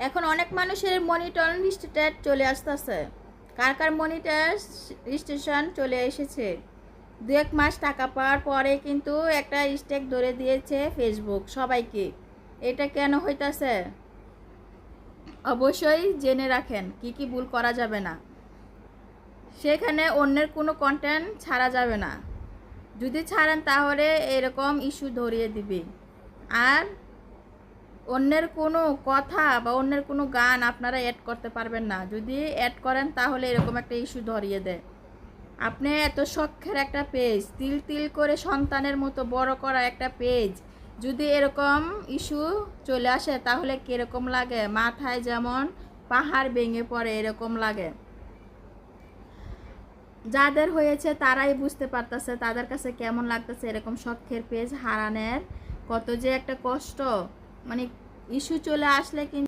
এখন অনেক মানুষের মনিটর রিস্ট্রিক্টেড চলে আসতেছে। কার কার মনিটর রেজিস্ট্রেশন চলে এসেছে, 2-1 মাস টাকা পাওয়ার পরে কিন্তু একটা স্টেক ধরে দিয়েছে ফেসবুক সবাইকে। এটা কেন হইতাছে অবশ্যই জেনে রাখেন, কি কি ভুল করা যাবে না। সেখানে অন্যের কোনো কন্টেন্ট ছাড়া যাবে না, যদি ছাড়েন তাহলে এরকম ইস্যু ধরিয়ে দিবে। আর অন্যের কোনো কথা বা অন্যের কোনো গান আপনারা অ্যাড করতে পারবেন না, যদি অ্যাড করেন তাহলে এরকম একটা ইস্যু ধরিয়ে দেয়। আপনি এত শখের একটা পেজ, তিল তিল করে সন্তানের মতো বড় করা একটা পেজ, যদি এরকম ইস্যু চলে আসে তাহলে কীরকম লাগে, মাথায় যেমন পাহাড় ভেঙে পড়ে এরকম লাগে। যাদের হয়েছে তারাই বুঝতে পারতেছে তাদের কাছে কেমন লাগতেছে এরকম শখের পেজ হারানোর কত যে একটা কষ্ট। মানে ইস্যু চলে আসলে কিন্তু